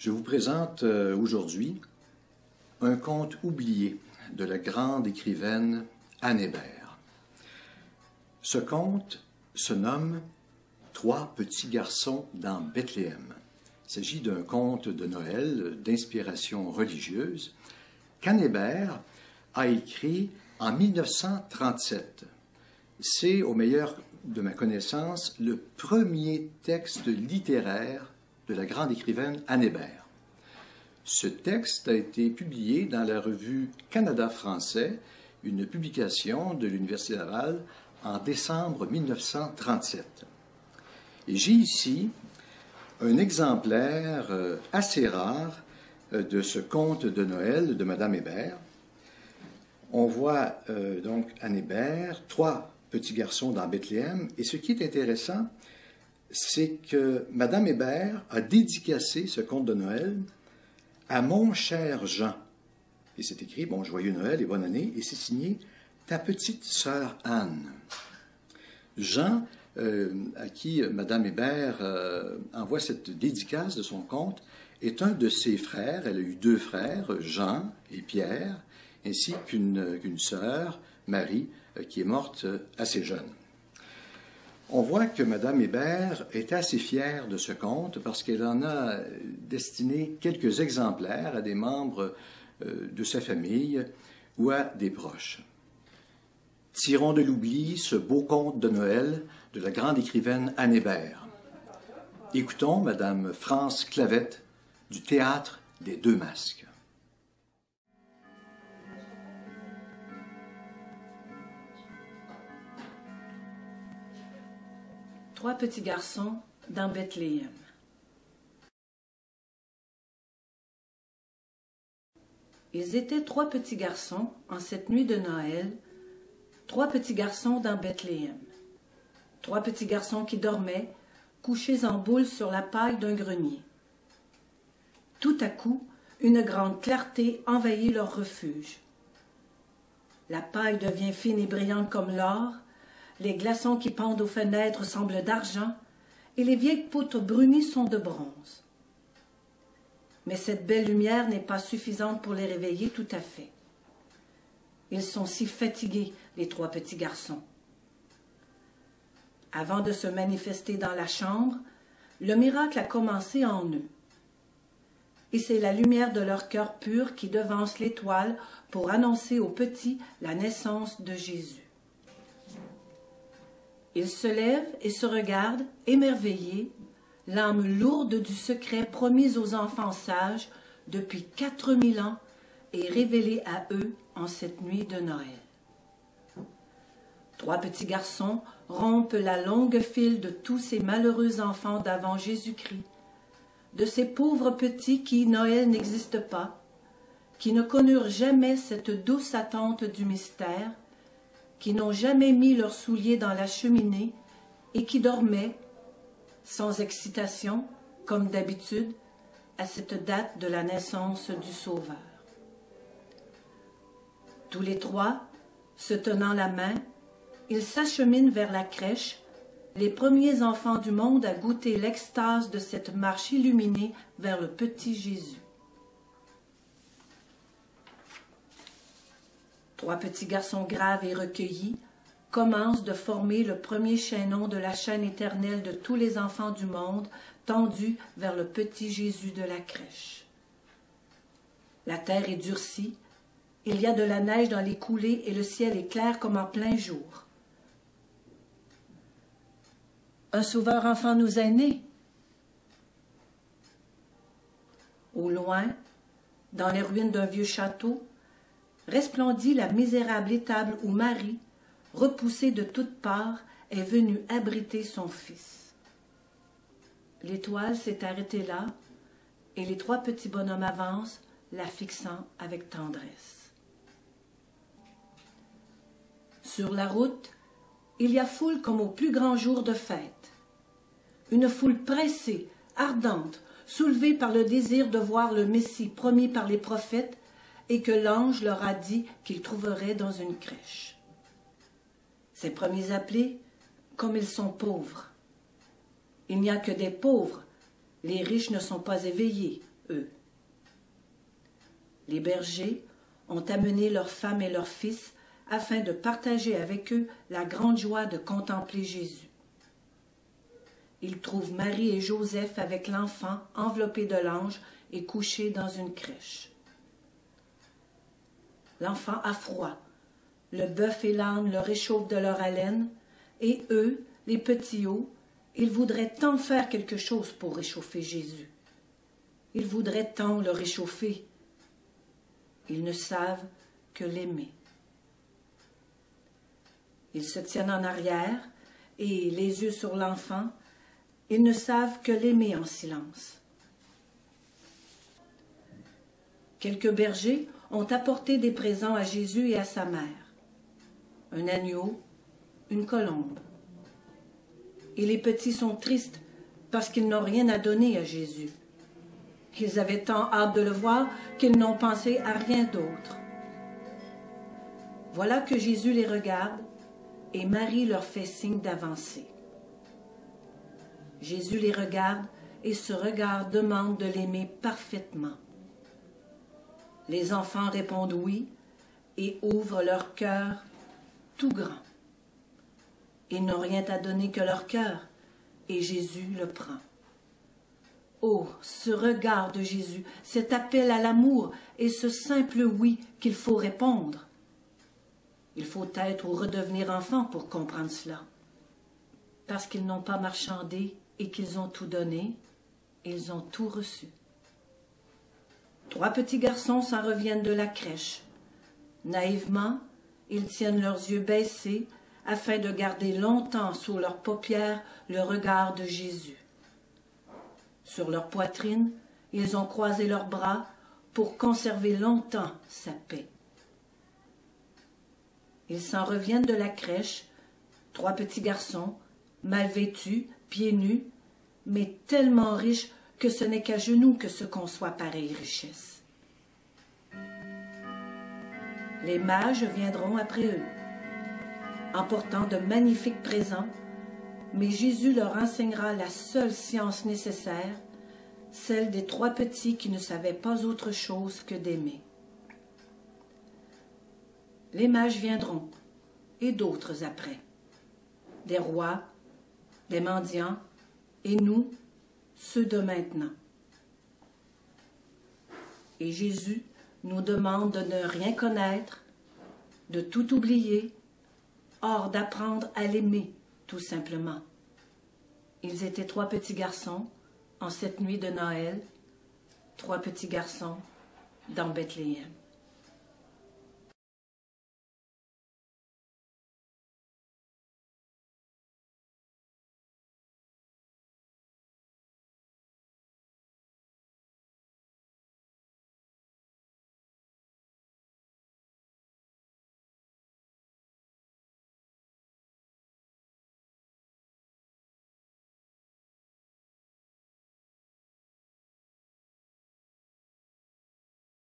Je vous présente aujourd'hui un conte oublié de la grande écrivaine Anne Hébert. Ce conte se nomme « Trois petits garçons dans Bethléem ». Il s'agit d'un conte de Noël d'inspiration religieuse qu'Anne Hébert a écrit en 1937. C'est, au meilleur de ma connaissance, le premier texte littéraire de la grande écrivaine Anne Hébert. Ce texte a été publié dans la revue Canada français, une publication de l'Université Laval en décembre 1937. Et j'ai ici un exemplaire assez rare de ce conte de Noël de Madame Hébert. On voit donc Anne Hébert, trois petits garçons dans Bethléem, et ce qui est intéressant, c'est que Madame Hébert a dédicacé ce conte de Noël à mon cher Jean. Et c'est écrit, bon, joyeux Noël et bonne année, et c'est signé ta petite sœur Anne. Jean, à qui Madame Hébert envoie cette dédicace de son conte, est un de ses frères. Elle a eu deux frères, Jean et Pierre, ainsi qu'une sœur, Marie, qui est morte assez jeune. On voit que Madame Hébert est assez fière de ce conte parce qu'elle en a destiné quelques exemplaires à des membres de sa famille ou à des proches. Tirons de l'oubli ce beau conte de Noël de la grande écrivaine Anne Hébert. Écoutons Madame France Clavette du Théâtre des Deux Masques. Trois petits garçons dans Bethléem. Ils étaient trois petits garçons en cette nuit de Noël, trois petits garçons dans Bethléem. Trois petits garçons qui dormaient, couchés en boule sur la paille d'un grenier. Tout à coup, une grande clarté envahit leur refuge. La paille devient fine et brillante comme l'or, les glaçons qui pendent aux fenêtres semblent d'argent, et les vieilles poutres brunies sont de bronze. Mais cette belle lumière n'est pas suffisante pour les réveiller tout à fait. Ils sont si fatigués, les trois petits garçons. Avant de se manifester dans la chambre, le miracle a commencé en eux. Et c'est la lumière de leur cœur pur qui devance l'étoile pour annoncer aux petits la naissance de Jésus. Ils se lèvent et se regardent, émerveillés, l'âme lourde du secret promis aux enfants sages depuis 4000 ans et révélé à eux en cette nuit de Noël. Trois petits garçons rompent la longue file de tous ces malheureux enfants d'avant Jésus-Christ, de ces pauvres petits qui, Noël n'existe pas, qui ne connurent jamais cette douce attente du mystère, qui n'ont jamais mis leurs souliers dans la cheminée et qui dormaient, sans excitation, comme d'habitude, à cette date de la naissance du Sauveur. Tous les trois, se tenant la main, ils s'acheminent vers la crèche, les premiers enfants du monde à goûter l'extase de cette marche illuminée vers le petit Jésus. Trois petits garçons graves et recueillis commencent de former le premier chaînon de la chaîne éternelle de tous les enfants du monde tendu vers le petit Jésus de la crèche. La terre est durcie, il y a de la neige dans les coulées et le ciel est clair comme en plein jour. Un sauveur enfant nous est né. Au loin, dans les ruines d'un vieux château, resplendit la misérable étable où Marie, repoussée de toutes parts, est venue abriter son fils. L'étoile s'est arrêtée là, et les trois petits bonhommes avancent, la fixant avec tendresse. Sur la route, il y a foule comme au plus grand jour de fête. Une foule pressée, ardente, soulevée par le désir de voir le Messie promis par les prophètes, et que l'ange leur a dit qu'ils trouveraient dans une crèche. Ces premiers appelés, comme ils sont pauvres. Il n'y a que des pauvres, les riches ne sont pas éveillés, eux. Les bergers ont amené leurs femmes et leurs fils afin de partager avec eux la grande joie de contempler Jésus. Ils trouvent Marie et Joseph avec l'enfant enveloppé de l'ange et couché dans une crèche. L'enfant a froid, le bœuf et l'âne le réchauffent de leur haleine, et eux, les petits-hauts, ils voudraient tant faire quelque chose pour réchauffer Jésus. Ils voudraient tant le réchauffer. Ils ne savent que l'aimer. Ils se tiennent en arrière et, les yeux sur l'enfant, ils ne savent que l'aimer en silence. Quelques bergers ont apporté des présents à Jésus et à sa mère. Un agneau, une colombe. Et les petits sont tristes parce qu'ils n'ont rien à donner à Jésus. Ils avaient tant hâte de le voir qu'ils n'ont pensé à rien d'autre. Voilà que Jésus les regarde et Marie leur fait signe d'avancer. Jésus les regarde et ce regard demande de l'aimer parfaitement. Les enfants répondent oui et ouvrent leur cœur tout grand. Ils n'ont rien à donner que leur cœur, et Jésus le prend. Oh, ce regard de Jésus, cet appel à l'amour et ce simple oui qu'il faut répondre. Il faut être ou redevenir enfant pour comprendre cela. Parce qu'ils n'ont pas marchandé et qu'ils ont tout donné, ils ont tout reçu. 3 petits garçons s'en reviennent de la crèche. Naïvement, ils tiennent leurs yeux baissés afin de garder longtemps sous leurs paupières le regard de Jésus. Sur leur poitrine, ils ont croisé leurs bras pour conserver longtemps sa paix. Ils s'en reviennent de la crèche, 3 petits garçons, mal vêtus, pieds nus, mais tellement riches que ce n'est qu'à genoux que se conçoit pareille richesse. Les mages viendront après eux, emportant de magnifiques présents, mais Jésus leur enseignera la seule science nécessaire, celle des 3 petits qui ne savaient pas autre chose que d'aimer. Les mages viendront, et d'autres après, des rois, des mendiants, et nous, ceux de maintenant. Et Jésus nous demande de ne rien connaître, de tout oublier, hors d'apprendre à l'aimer, tout simplement. Ils étaient 3 petits garçons en cette nuit de Noël, 3 petits garçons dans Bethléem.